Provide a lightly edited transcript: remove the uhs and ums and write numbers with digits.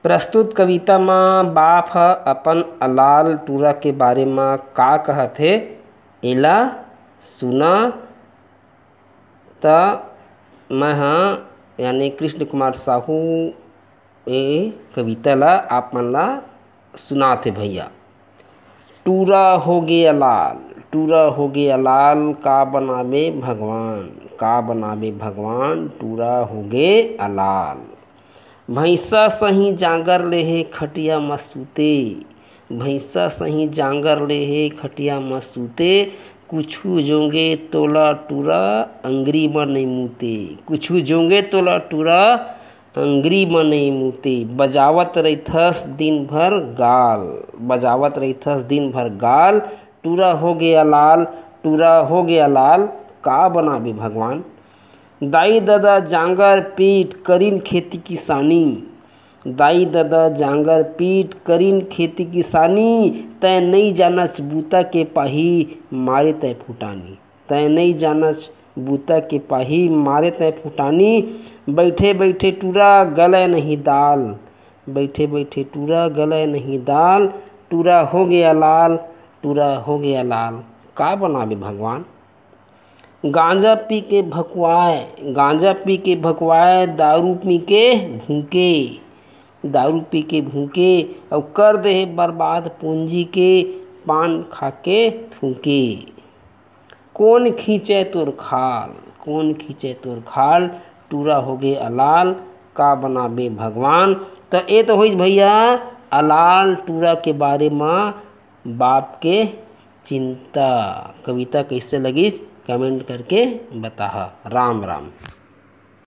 प्रस्तुत कविता में बाप ह अपन अलाल टूरा के बारे में का कहत हे एला सुना। त मैं यानी कृष्ण कुमार साहू ए कविता ला आप मन ला सुनाथे भैया। टूरा होगे अलाल, टूरा होगे अलाल, का बनावे भगवान, का बनावे भगवान, टूरा होगे अलाल। भैंसा सही जांगर लेहे खटिया म सूते, भैंसा सही जांगर लेहे खटिया म सूते, कुछु जोंगे तोला टूरा अंगरी म नहीं मूते, कुछु जोंगे तोला टूरा अंगरी म नहीं मूते। बजावत रहिथस दिन भर गाल, बजावत रहिथस दिन भर गाल, टूरा हो गया लाल, टूरा हो गया लाल, का बनावे भगवान। दाई दादा जांगर पीट करीन खेती किसानी, दाई दादा जांगर पीट करीन खेती किसानी, तै नहीं जानस बूता के पाही मारे तै फुटानी, तै नहीं जानस बूता के पाही मारे तै फुटानी। बैठे बैठे टूरा गले नहीं दाल, बैठे बैठे टूरा गले नहीं दाल, टूरा हो गया लाल, टूरा हो गया लाल, का बनावे भगवान। गांजा पी के भकुआए, गांजा पी के भकुआए, दारू पी के भूके, दारू पी के भूके, और कर दे बर्बाद पूंजी के पान खा के थूके। कौन खींचे तोर खाल, कौन खींचे तोर खाल, टूरा हो गए अलाल, का बनावे भगवान। तो ये तो हुई भैया अलाल टूरा के बारे में बाप के चिंता। कविता कैसे लगी कमेंट करके बता। राम राम।